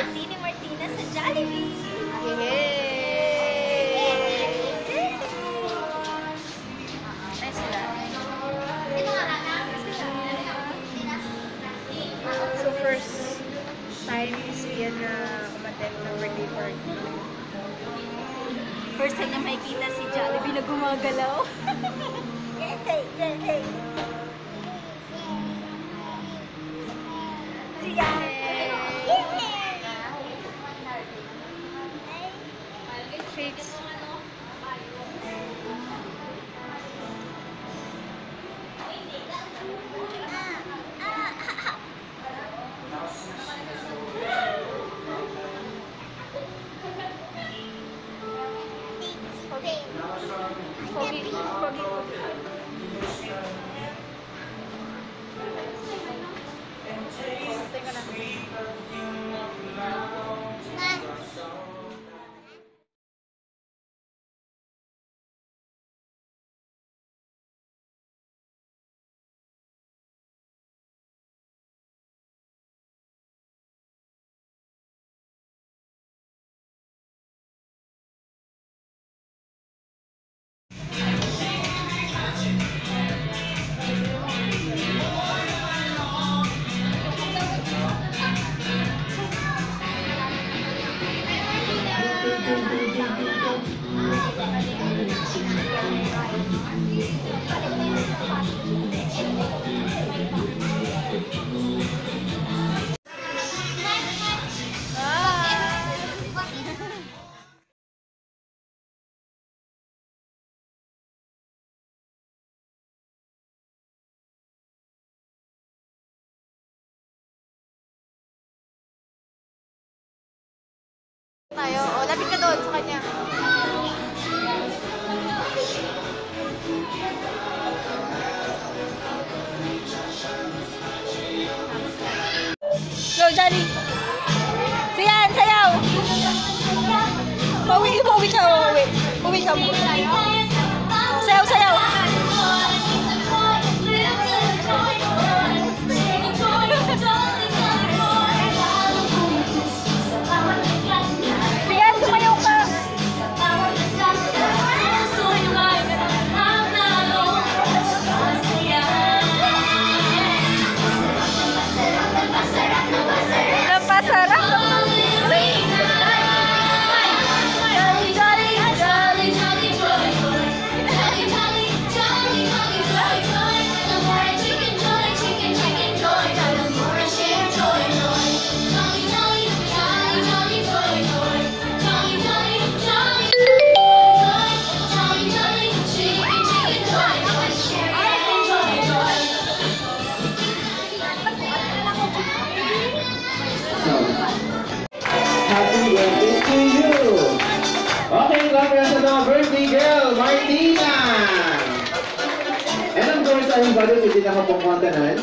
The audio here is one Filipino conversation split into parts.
birthday ni Martina sa Jollibee! Yay! Nice sila. So first time si Ian na umattend ng birthday party. First time na makikita si Jollibee na gumagalaw. Hey, hey, hey! Siya! Shakes. Pogi. Teka na. Tayo. O, lapit ka doon sa kanya. Go, Johnny! Siyan, sayaw! Uwi ka, uwi. Uwi ka mo. Sayaw, sayaw! Siyan, sumayaw ka! Napasarap! Happy birthday to you! Okay, congrats sa mga birthday girl, Martina! And of course, I'm Bado, hindi na kapungkwantanan.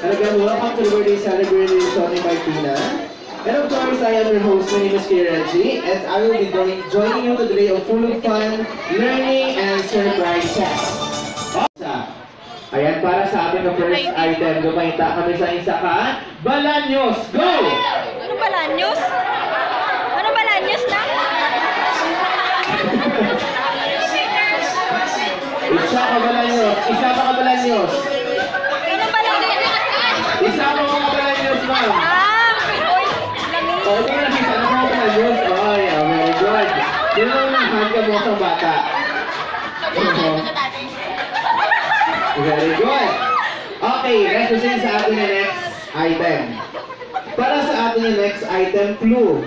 And again, welcome to the birthday celebration ni Martina. And of course, I am your host, my name is Reggie, and I will be joining you today on full of fun, learning, and surprises. Ayan, para sa ating first item, gumaita kami sa isa ka, Balanyos! Go! Ano Balanyos? Ano Balanyos na? Isa ka Balanyos! Isa pa ka Balanyos! Ano Balanyos? Isa pa ka Balanyos, ma'am! Oy, lamig. O, hindi ko nakita na mga Balanyos. Ay, very good. Sino ang hand ka mo sa bata? Very good. Okay, let's proceed sa ating next item. Para sa ating next item, clue.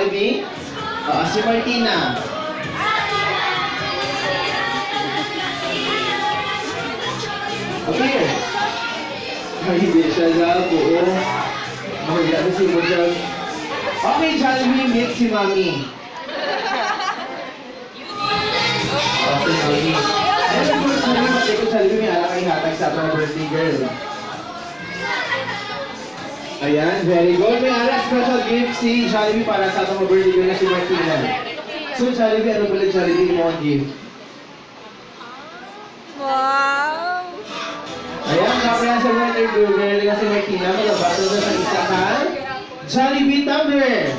Jollibee? Si Martina. Okay. Ay, hindi siya na buo. Mahigyan si mo dyan. Okay, Jollibee, meet si Mami. Okay, Mami. Ayun, of course, Mami, pati ko Jollibee, may alak ay hatag sa atong birthday girl. Ayan, very good. May alak special gift si Jollibee para sa atong birthday girl na si Martina. So, Jollibee, ano pala Jollibee mo ang gift? Wow! Ayan, kapala sa birthday girl na si Martina, magabato na sa isa ka Jollibee tumbler!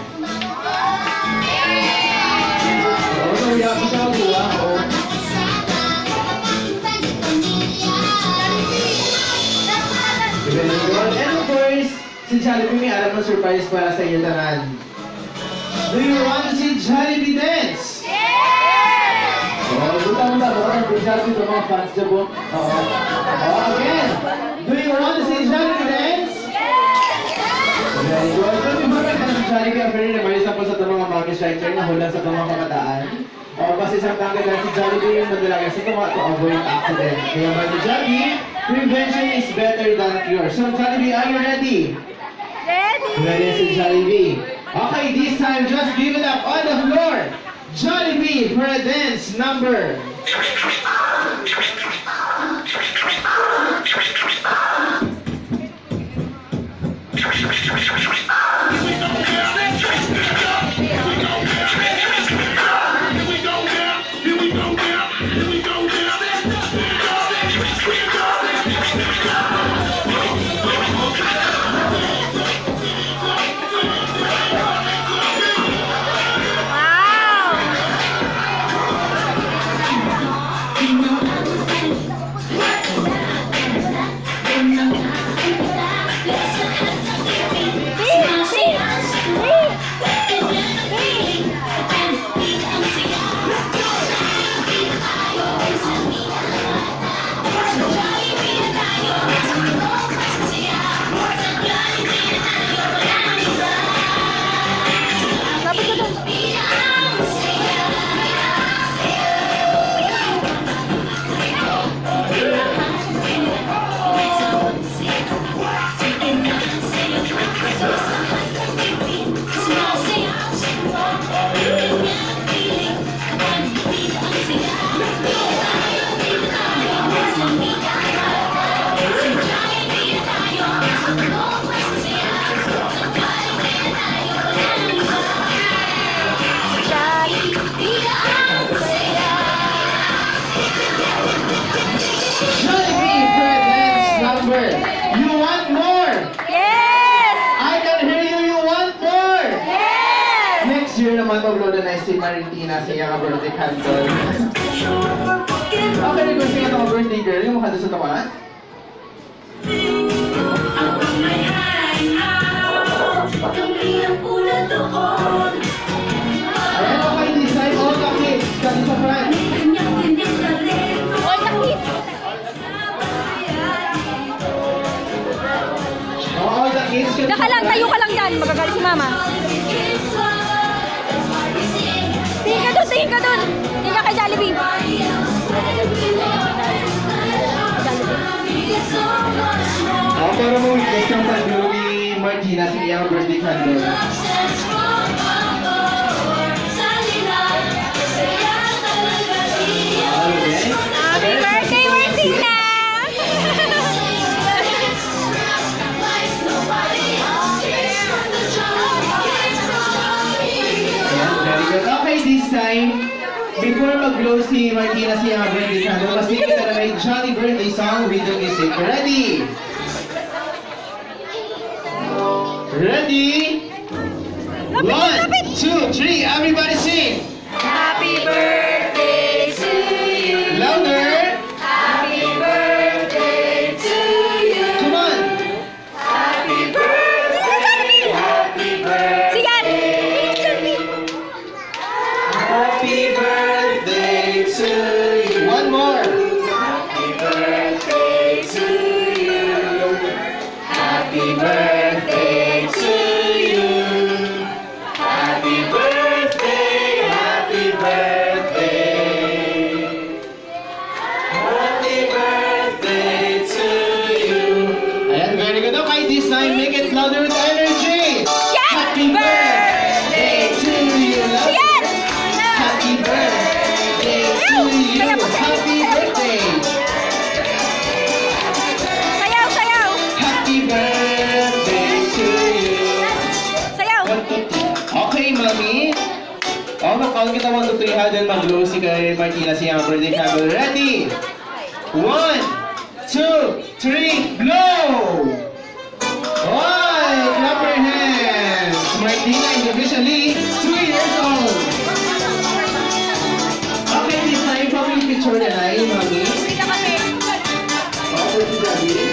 Oo, nahiya ko siya ang buwa ko. Very good. And of course, si Jollibee may alam ng surprise para sa iyo tanan. Do you want to see Jollibee dance? Oh, buta mo na mo. Jollibee ito mga fans dyan po. Oo. Oh, again. Do you want to see Jollibee dance? Very good. So, before ka si Jollibee, ang very naman isa po sa mga mga striker na hula sa mga kamataan. O, kasi isang kagad si Jollibee yung madalaga sa mga to avoid accident. Kaya ba si Jollibee, prevention is better than cure. So, Jollibee, are you ready? Ready! Ready si Jollibee. Okay, this time, just give it up on the floor. Jollibee for a dance number. You want more? Yes! I can hear you, you want more? Yes! Next year naman mag-load na si Maritina sa iyang birthday candle. Okay, request niya itong birthday girl, yung mukha doon sa tamaan. Ayan, okay, this time, all the kids, kasi sa front. All the kids! All the kids, kasi Daka lang, tayo ka lang dyan. Magagalit si mama. Tingin ka dun, tingin ka dun. Tingin ka kay Jollibee. Para mo witness ng pag-blow ni Martina sa iyang birthday candle. Okay. Happy birthday, Martina! Ayan, very good. Okay, this time, before mag-blow si Martina sa iyang birthday candle, mas kita na may Jolly Birthday song with the music. Ready? Ready? 1, 2, 3, everybody sing! Happy birthday to you. Louder! Happy birthday to you. Come on! Happy birthday. Happy birthday. Sigan. Happy birthday to you. One more. Happy birthday to you. Happy birthday to you. Happy birthday. this time, make it louder with energy. Yes! Happy birthday to you. Yes! Happy birthday to you. Happy birthday. Sayaw, sayaw! Happy birthday to you. Sayaw! Okay, mami. Oh, makawin kita 1 to 3 ha. Then mag-blow si kay Martina si ang birthday candle. Ready? 1, 2, 3, blow! Oy! Clap your hands! Martina is officially 2 years old. Okay, this time, family picture na na yun, mami. Hindi na kami. Okay, si Javi.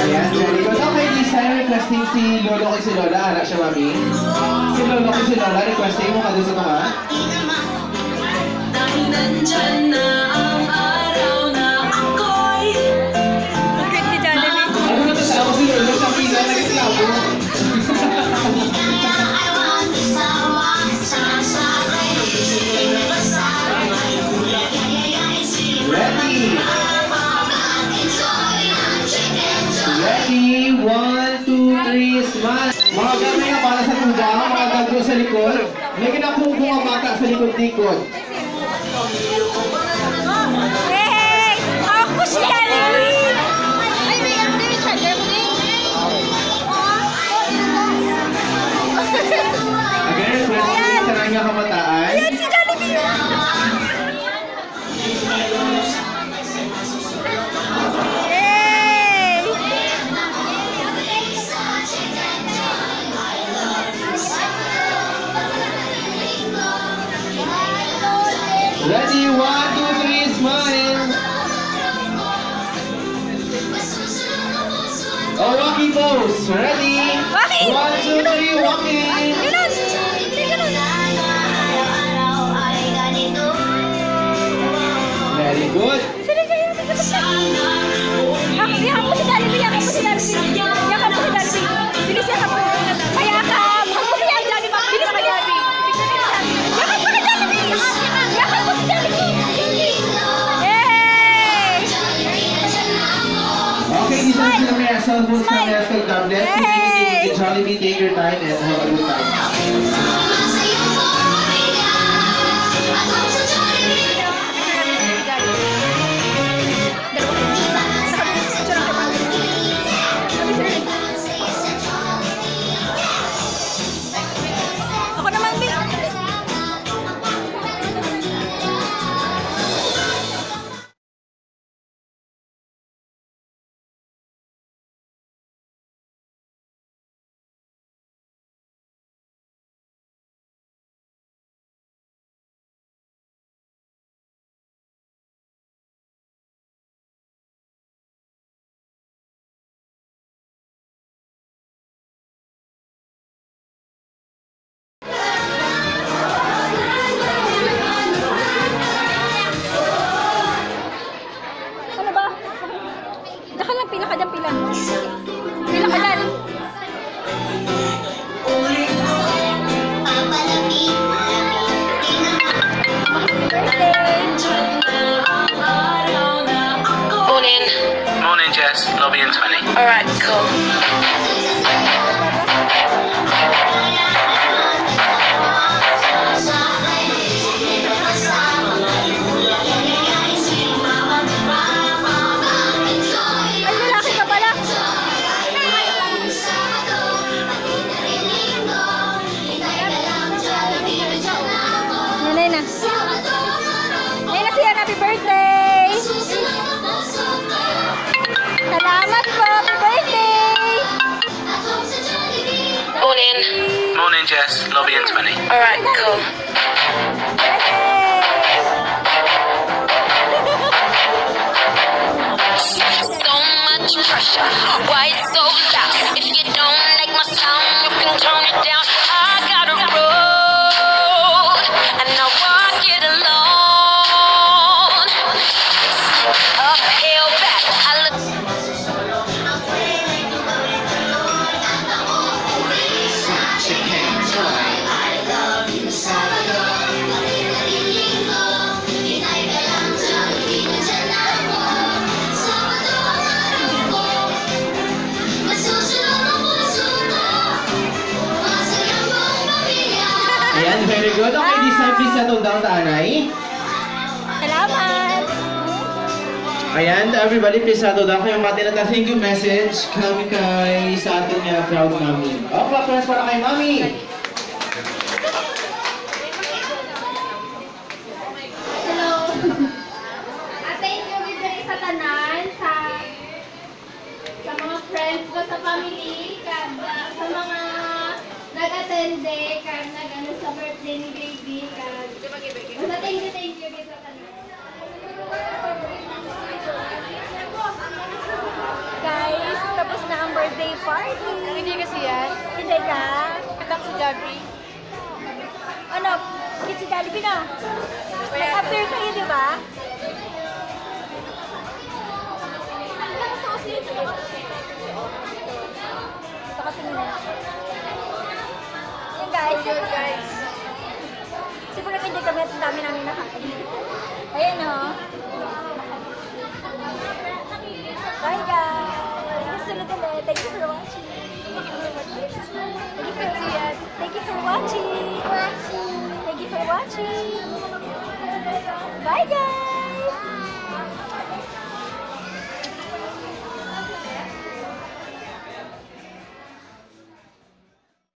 Ayan, very good. Okay, this time, requesting si Lolo kay si Lola. Anak siya, mami. Si Lolo kay si Lola, requesting mo ka doon sa tunga. Dahil nandyan na ang araw na ako'y Secret ni Jollibee. Ano na to sa ako si Lolo sa pila na islamo? Ready? Ready? 1, 2, 3, smile! Mga gamay na para sa tuba, mga gagdo sa likod. May kinapungkong ang bata sa likod-likod. Hey! Ako si Jollibee! Ay, may ano din yung charger mo din. Again, requesting sa nangya kamataan. Ayan si Jollibee! Hey! Ready? 1, 2, 3, smile! Oh, walkie pose. Ready? Walkie! 1, 2, 3, walking! Ganun! Hindi ganun! Very good. Sino siya yan? Yakap mo si Jollibee! Yakap mo si Jollibee! Yakap mo si Jollibee! Bilis yakap mo! Mayakap! Yakap mo si Jollibee! Bilis ka Jollibee! Yakap mo si Jollibee! Yakap mo si Jollibee! Yay! Okay, these are the may cellphones na may cell tablet. Yay! Jollibee, take your time and have a good time. Ako naman, Bing! Ano ba? Diyan ka lang, pila ka dyan, pila. Pila ka dyan. Birthday! ang araw na ako'y Morning. Morning, Jess. Lobby in 20. Alright, cool. Ay, lalaki ka pala. Nanay na. Nanay na siya, happy birthday! Salamat po, happy birthday! Morning. Morning, Jess. Lobby in 20. Alright, cool. So much pressure. Why so loud? If you don't like my sound, you can turn it down. I got a road, and I walk it alone. Uphill battle. I look. Chicken. please settle down, Tanay? Salamat! Ayan, everybody, please settle down. Kayo mati na thank you message kami kay sa ating crowd namin. Oh, clap hands para kay Mami. Hello. Thank you very sa tanan, sa mga friends ko, sa family, kag sa mga nag-attende, kag nag-ano sa birthday ni baby, kag basta thank you very sa tanan. Guys, tapos na ang birthday party. Hindi kasi yan. Hindi ka? Anak si Gabi. Ano? Kit si Jollibee na? Nag-appear kayo, di ba? Ito kasi nila. Yan guys. Yun guys. Siguro hindi kami at dami namin nakain. Ayan o. Bye guys! Sunod ulit. Thank you for watching. Thank you for watching. Thank you for watching. Bye guys!